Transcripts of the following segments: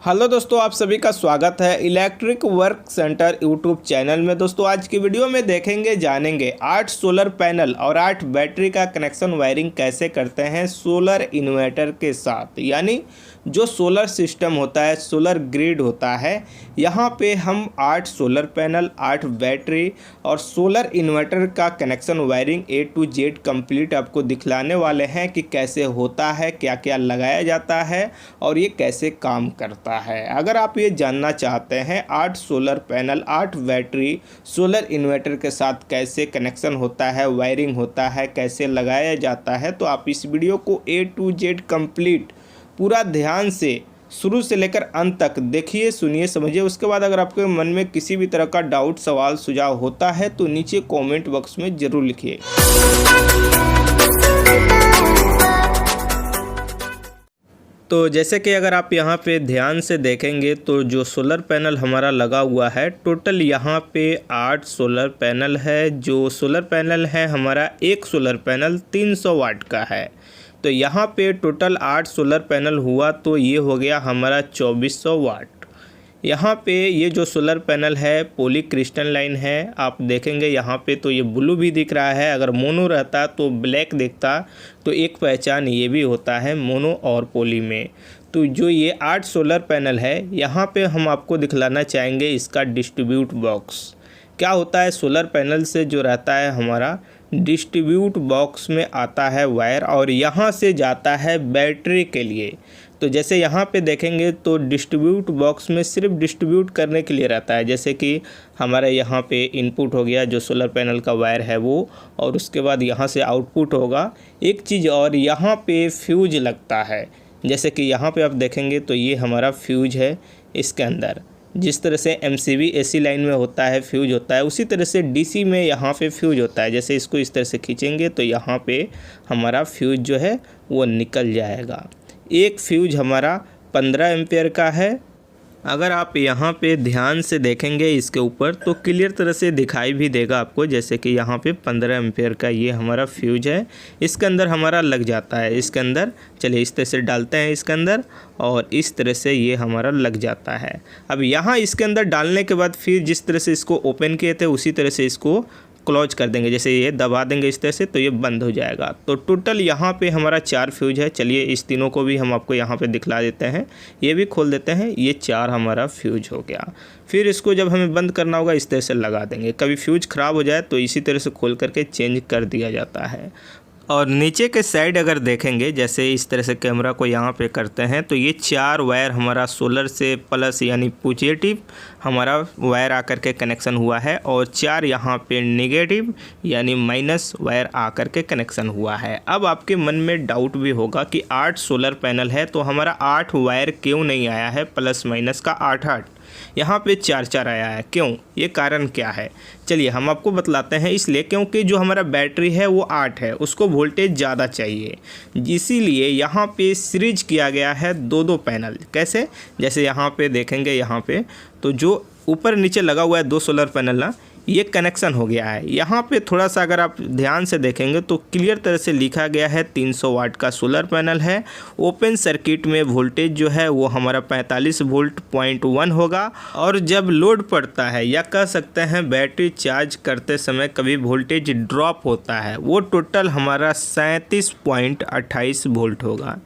Hello दोस्तों, आप सभी का स्वागत है electric work centre YouTube channel में। दोस्तों आज की वीडियो में देखेंगे जानेंगे 8 सोलर पैनल और 8 बैटरी का कनेक्शन वायरिंग कैसे करते हैं सोलर इन्वर्टर के साथ। यानी जो सोलर सिस्टम होता है, सोलर ग्रिड होता है, यहाँ पे हम 8 सोलर पैनल, 8 बैटरी और सोलर इन्वर्टर का connection wiring A to Z complete आपको दिखलाने वाले हैं कि कैसे होता है, क्या क्या लगाया जाता है और ये कैसे काम करता है। अगर आप ये जानना चाहते हैं 8 solar panel, 8 battery, solar inverter के साथ कैसे कनेक्शन होता है, वायरिंग होता है, कैसे लगाया जाता है, तो आप इस वीडियो को A to Z कंप्लीट पूरा ध्यान से शुरू से लेकर अंत तक देखिए, सुनिए, समझिए। उसके बाद अगर आपके मन में किसी भी तरह का डाउट, सवाल, सुझाव होता है तो नीचे कमेंट बॉक्स में ज़रूर लिखिए। तो जैसे कि अगर आप यहाँ पे ध्यान से देखेंगे तो जो सोलर पैनल हमारा लगा हुआ है, टोटल यहाँ पे 8 सोलर पैनल है। जो सोलर पैनल है हमारा, एक सोलर पैनल 300 वाट का है। तो यहाँ पे टोटल 8 सोलर पैनल हुआ तो ये हो गया हमारा 2400 वाट। यहाँ पे ये जो सोलर पैनल है पॉली क्रिस्टल लाइन है। आप देखेंगे यहाँ पे तो ये ब्लू भी दिख रहा है। अगर मोनो रहता तो ब्लैक दिखता, तो एक पहचान ये भी होता है मोनो और पॉली में। तो जो ये 8 सोलर पैनल है, यहाँ पे हम आपको दिखलाना चाहेंगे इसका डिस्ट्रीब्यूट बॉक्स क्या होता है। सोलर पैनल से जो रहता है हमारा डिस्ट्रीब्यूट बॉक्स में आता है वायर और यहाँ से जाता है बैटरी के लिए। तो जैसे यहाँ पे देखेंगे तो डिस्ट्रीब्यूट बॉक्स में सिर्फ डिस्ट्रीब्यूट करने के लिए रहता है। जैसे कि हमारे यहाँ पे इनपुट हो गया जो सोलर पैनल का वायर है वो, और उसके बाद यहाँ से आउटपुट होगा। एक चीज़ और, यहाँ पे फ्यूज लगता है। जैसे कि यहाँ पे आप देखेंगे तो ये हमारा फ्यूज है। इसके अंदर जिस तरह से MCB AC लाइन में होता है, फ्यूज होता है, उसी तरह से DC में यहाँ पे फ्यूज होता है। जैसे इसको इस तरह से खींचेंगे तो यहाँ पे हमारा फ्यूज जो है वो निकल जाएगा। एक फ्यूज हमारा 15 एम्पेयर का है। अगर आप यहाँ पे ध्यान से देखेंगे इसके ऊपर तो क्लियर तरह से दिखाई भी देगा आपको। जैसे कि यहाँ पे 15 एम्पेयर का ये हमारा फ्यूज है, इसके अंदर हमारा लग जाता है। इसके अंदर चलिए इस तरह से डालते हैं इसके अंदर, और इस तरह से ये हमारा लग जाता है। अब यहाँ इसके अंदर डालने के बाद फिर जिस तरह से इसको ओपन किए थे उसी तरह से इसको क्लोज कर देंगे। जैसे ये दबा देंगे इस तरह से तो ये बंद हो जाएगा। तो टोटल यहाँ पे हमारा 4 फ्यूज है। चलिए इस तीनों को भी हम आपको यहाँ पे दिखला देते हैं। ये भी खोल देते हैं। ये 4 हमारा फ्यूज हो गया। फिर इसको जब हमें बंद करना होगा इस तरह से लगा देंगे। कभी फ्यूज ख़राब हो जाए तो इसी तरह से खोल करके चेंज कर दिया जाता है। और नीचे के साइड अगर देखेंगे, जैसे इस तरह से कैमरा को यहाँ पे करते हैं तो ये 4 वायर हमारा सोलर से प्लस यानी पॉजिटिव हमारा वायर आकर के कनेक्शन हुआ है, और 4 यहाँ पे नेगेटिव यानी माइनस वायर आकर के कनेक्शन हुआ है। अब आपके मन में डाउट भी होगा कि 8 सोलर पैनल है तो हमारा 8 वायर क्यों नहीं आया है, प्लस माइनस का 8-8, यहाँ पे 4-4 आया है, क्यों? ये कारण क्या है? चलिए हम आपको बतलाते हैं। इसलिए क्योंकि जो हमारा बैटरी है वो 8 है, उसको वोल्टेज ज़्यादा चाहिए, इसीलिए यहाँ पे सीरीज किया गया है 2-2 पैनल। कैसे? जैसे यहाँ पे देखेंगे, यहाँ पे तो जो ऊपर नीचे लगा हुआ है 2 सोलर पैनल ना, ये कनेक्शन हो गया है। यहाँ पे थोड़ा सा अगर आप ध्यान से देखेंगे तो क्लियर तरह से लिखा गया है 300 वाट का सोलर पैनल है। ओपन सर्किट में वोल्टेज जो है वो हमारा 45 वोल्ट 0.1 होगा, और जब लोड पड़ता है या कह सकते हैं बैटरी चार्ज करते समय कभी वोल्टेज ड्रॉप होता है, वो टोटल हमारा 37.28 वोल्ट होगा।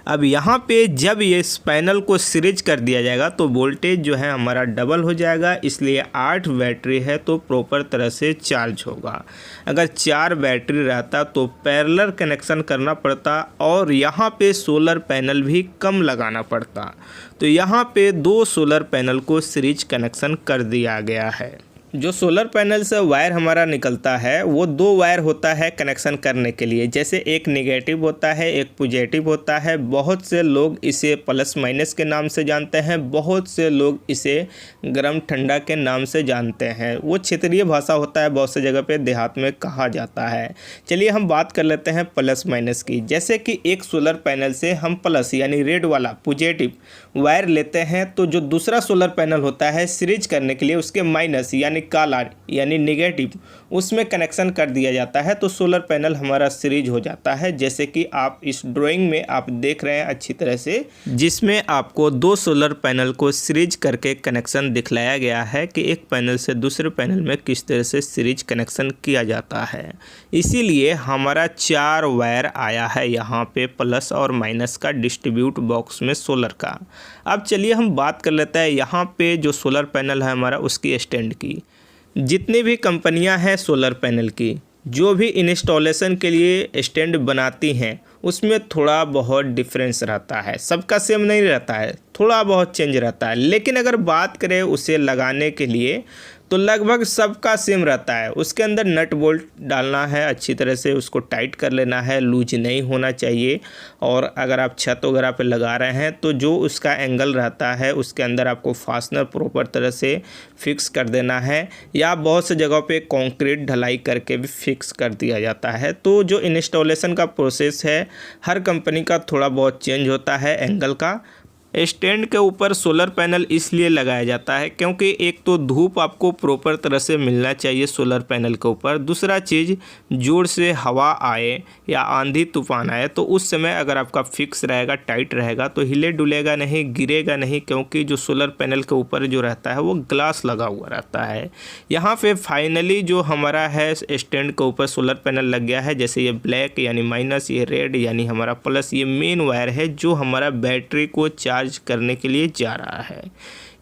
अब यहाँ पे जब ये इस पैनल को सीरीज कर दिया जाएगा तो वोल्टेज जो है हमारा डबल हो जाएगा। इसलिए 8 बैटरी है तो प्रॉपर तरह से चार्ज होगा। अगर 4 बैटरी रहता तो पैरेलल कनेक्शन करना पड़ता, और यहाँ पे सोलर पैनल भी कम लगाना पड़ता। तो यहाँ पे 2 सोलर पैनल को सीरीज कनेक्शन कर दिया गया है। जो सोलर पैनल से वायर हमारा निकलता है वो 2 वायर होता है कनेक्शन करने के लिए। जैसे एक नेगेटिव होता है, एक पॉजिटिव होता है। बहुत से लोग इसे प्लस माइनस के नाम से जानते हैं, बहुत से लोग इसे गर्म ठंडा के नाम से जानते हैं। वो क्षेत्रीय भाषा होता है, बहुत से जगह पे देहात में कहा जाता है। चलिए हम बात कर लेते हैं प्लस माइनस की। जैसे कि एक सोलर पैनल से हम प्लस यानी रेड वाला पॉजिटिव वायर लेते हैं, तो जो दूसरा सोलर पैनल होता है सीरीज करने के लिए उसके माइनस यानी काला यानी नेगेटिव, उसमें कनेक्शन कर दिया जाता है तो सोलर पैनल हमारा सीरीज हो जाता है। जैसे कि आप इस ड्राइंग में आप देख रहे हैं अच्छी तरह से, जिसमें आपको 2 सोलर पैनल को सीरीज करके कनेक्शन दिखलाया गया है कि एक पैनल से दूसरे पैनल में किस तरह से सीरीज कनेक्शन किया जाता है। इसीलिए हमारा 4 वायर आया है यहाँ पे प्लस और माइनस का डिस्ट्रीब्यूट बॉक्स में सोलर का। अब चलिए हम बात कर लेते हैं यहाँ पे जो सोलर पैनल है हमारा उसकी स्टैंड की। जितनी भी कंपनियां हैं सोलर पैनल की, जो भी इंस्टॉलेशन के लिए स्टैंड बनाती हैं उसमें थोड़ा बहुत डिफरेंस रहता है, सबका सेम नहीं रहता है, थोड़ा बहुत चेंज रहता है। लेकिन अगर बात करें उसे लगाने के लिए तो लगभग सबका सेम रहता है। उसके अंदर नट बोल्ट डालना है, अच्छी तरह से उसको टाइट कर लेना है, लूज नहीं होना चाहिए। और अगर आप छत वगैरह पे लगा रहे हैं तो जो उसका एंगल रहता है उसके अंदर आपको फास्टनर प्रॉपर तरह से फिक्स कर देना है, या बहुत से जगहों पे कंक्रीट ढलाई करके भी फिक्स कर दिया जाता है। तो जो इंस्टॉलेशन का प्रोसेस है हर कंपनी का थोड़ा बहुत चेंज होता है एंगल का। स्टैंड के ऊपर सोलर पैनल इसलिए लगाया जाता है क्योंकि एक तो धूप आपको प्रॉपर तरह से मिलना चाहिए सोलर पैनल के ऊपर, दूसरा चीज़ जोर से हवा आए या आंधी तूफान आए तो उस समय अगर आपका फिक्स रहेगा, टाइट रहेगा तो हिले डुलेगा नहीं, गिरेगा नहीं, क्योंकि जो सोलर पैनल के ऊपर जो रहता है वो ग्लास लगा हुआ रहता है। यहाँ पे फाइनली जो हमारा है स्टैंड के ऊपर सोलर पैनल लग गया है। जैसे ये ब्लैक यानी माइनस, ये रेड यानी हमारा प्लस, ये मेन वायर है जो हमारा बैटरी को चार्ज करने के लिए जा रहा है।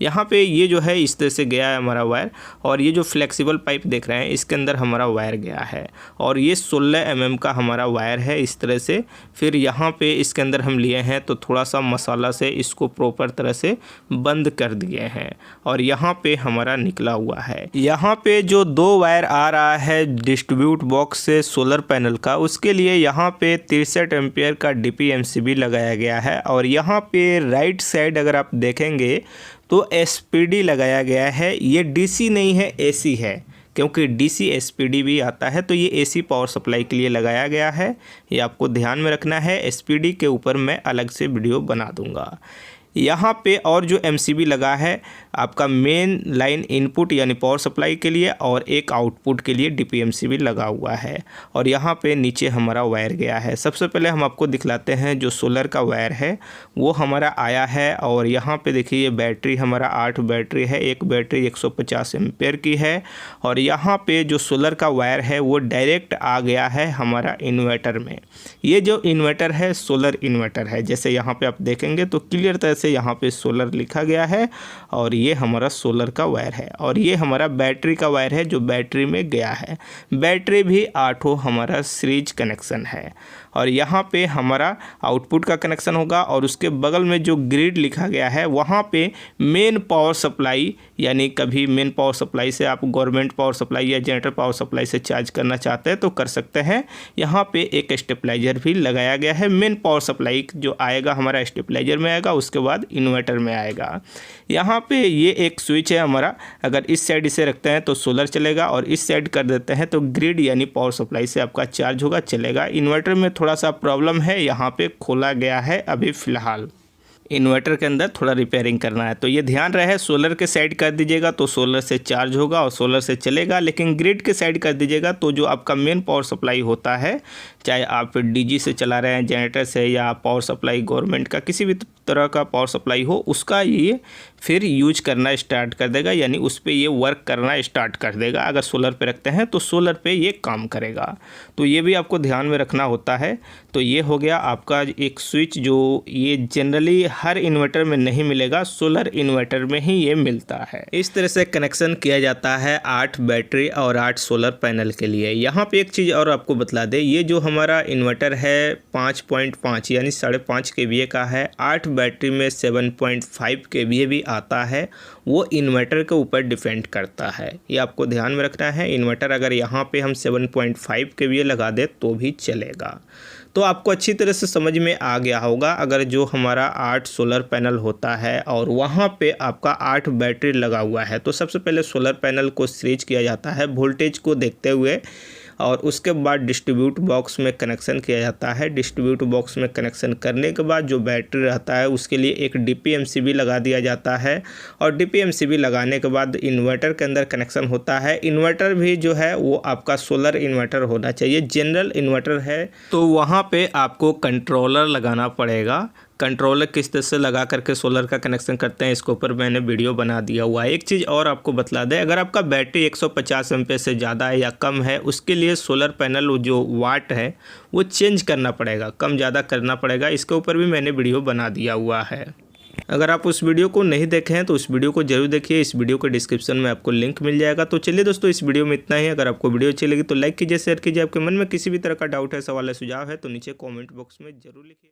यहाँ पे ये जो है इस तरह से गया है हमारा वायर, और ये जो फ्लेक्सिबल पाइप देख रहे हैं इसके अंदर हमारा वायर गया है, और ये 16 mm का हमारा वायर है इस तरह से। फिर यहाँ पे इसके अंदर हम लिए हैं तो थोड़ा सा मसाला से इसको प्रॉपर तरह से बंद कर दिए हैं, और यहाँ पे हमारा निकला हुआ है। यहाँ पे जो 2 वायर आ रहा है डिस्ट्रीब्यूट बॉक्स से सोलर पैनल का, उसके लिए यहाँ पे 63 एम्पियर का DPMCB लगाया गया है। और यहाँ पे राइट साइड अगर आप देखेंगे तो SPD लगाया गया है। ये DC नहीं है, AC है, क्योंकि DC SPD भी आता है तो ये AC पावर सप्लाई के लिए लगाया गया है। ये आपको ध्यान में रखना है। SPD के ऊपर मैं अलग से वीडियो बना दूंगा। यहाँ पे और जो MCB लगा है आपका मेन लाइन इनपुट यानी पावर सप्लाई के लिए, और एक आउटपुट के लिए DPMCB लगा हुआ है। और यहाँ पे नीचे हमारा वायर गया है। सबसे पहले हम आपको दिखलाते हैं जो सोलर का वायर है वो हमारा आया है। और यहाँ पे देखिए ये बैटरी हमारा 8 बैटरी है, एक बैटरी 150 एम्पेयर की है। और यहाँ पे जो सोलर का वायर है वो डायरेक्ट आ गया है हमारा इन्वर्टर में। ये जो इन्वर्टर है सोलर इन्वर्टर है, जैसे यहाँ पे आप देखेंगे तो क्लियर तरह से यहाँ पे सोलर लिखा गया है, और ये हमारा सोलर का वायर है। और ये हमारा बैटरी का वायर है जो बैटरी में गया है। बैटरी भी 8 हमारा सीरीज कनेक्शन है। और यहाँ पे हमारा आउटपुट का कनेक्शन होगा, और उसके बगल में जो ग्रिड लिखा गया है वहाँ पे मेन पावर सप्लाई, यानी कभी मेन पावर सप्लाई से आप गवर्नमेंट पावर सप्लाई या जनरेटर पावर सप्लाई से चार्ज करना चाहते हैं तो कर सकते हैं। यहाँ पे एक स्टेबलाइजर भी लगाया गया है। मेन पावर सप्लाई जो आएगा हमारा स्टेबलाइजर में आएगा, उसके बाद इन्वर्टर में आएगा। यहाँ पे ये एक स्विच है हमारा, अगर इस साइड इसे रखते हैं तो सोलर चलेगा, और इस साइड कर देते हैं तो ग्रिड यानी पावर सप्लाई से आपका चार्ज होगा, चलेगा। इन्वर्टर में थोड़ा सा प्रॉब्लम है, यहाँ पे खोला गया है अभी फ़िलहाल। इन्वर्टर के अंदर थोड़ा रिपेयरिंग करना है, तो ये ध्यान रहे सोलर के साइड कर दीजिएगा तो सोलर से चार्ज होगा और सोलर से चलेगा। लेकिन ग्रिड के साइड कर दीजिएगा तो जो आपका मेन पावर सप्लाई होता है, चाहे आप DG से चला रहे हैं, जनरेटर से, या पावर सप्लाई गवर्नमेंट का किसी भी तरह का पावर सप्लाई हो, उसका ये फिर यूज करना स्टार्ट कर देगा, यानी उस पर ये वर्क करना स्टार्ट कर देगा। अगर सोलर पे रखते हैं तो सोलर पे ये काम करेगा, तो ये भी आपको ध्यान में रखना होता है। तो ये हो गया आपका एक स्विच, जो ये जनरली हर इन्वर्टर में नहीं मिलेगा, सोलर इन्वर्टर में ही ये मिलता है। इस तरह से कनेक्शन किया जाता है 8 बैटरी और 8 सोलर पैनल के लिए। यहाँ पे एक चीज़ और आपको बतला दें, ये जो हमारा इन्वर्टर है 5.5 यानी 5.5 kVA का है। 8 बैटरी में 7.5 kVA भी आता है, वो इन्वर्टर के ऊपर डिपेंड करता है, ये आपको ध्यान में रखना है। इन्वर्टर अगर यहाँ पे हम 7.5 kVA लगा दे तो भी चलेगा। तो आपको अच्छी तरह से समझ में आ गया होगा। अगर जो हमारा 8 सोलर पैनल होता है और वहाँ पे आपका 8 बैटरी लगा हुआ है, तो सबसे पहले सोलर पैनल को सीरीज किया जाता है वोल्टेज को देखते हुए, और उसके बाद डिस्ट्रीब्यूट बॉक्स में कनेक्शन किया जाता है। डिस्ट्रीब्यूट बॉक्स में कनेक्शन करने के बाद जो बैटरी रहता है उसके लिए एक DPMCB लगा दिया जाता है और DPMCB लगाने के बाद इन्वर्टर के अंदर कनेक्शन होता है। इन्वर्टर भी जो है वो आपका सोलर इन्वर्टर होना चाहिए। जनरल इन्वर्टर है तो वहाँ पे आपको कंट्रोलर लगाना पड़ेगा। कंट्रोलर किस तरह से लगा करके सोलर का कनेक्शन करते हैं इसके ऊपर मैंने वीडियो बना दिया हुआ है। एक चीज़ और आपको बतला दें, अगर आपका बैटरी 150 एम्पीयर से ज़्यादा है या कम है उसके लिए सोलर पैनल जो वाट है वो चेंज करना पड़ेगा, कम ज़्यादा करना पड़ेगा। इसके ऊपर भी मैंने वीडियो बना दिया हुआ है। अगर आप उस वीडियो को नहीं देखे हैं तो उस वीडियो को जरूर देखिए। इस वीडियो के डिस्क्रिप्शन में आपको लिंक मिल जाएगा। तो चलिए दोस्तों, इस वीडियो में इतना ही। अगर आपको वीडियो अच्छी लगी तो लाइक कीजिए, शेयर कीजिए। आपके मन में किसी भी तरह का डाउट है, सवाल है, सुझाव है तो नीचे कमेंट बॉक्स में जरूर लिखिए।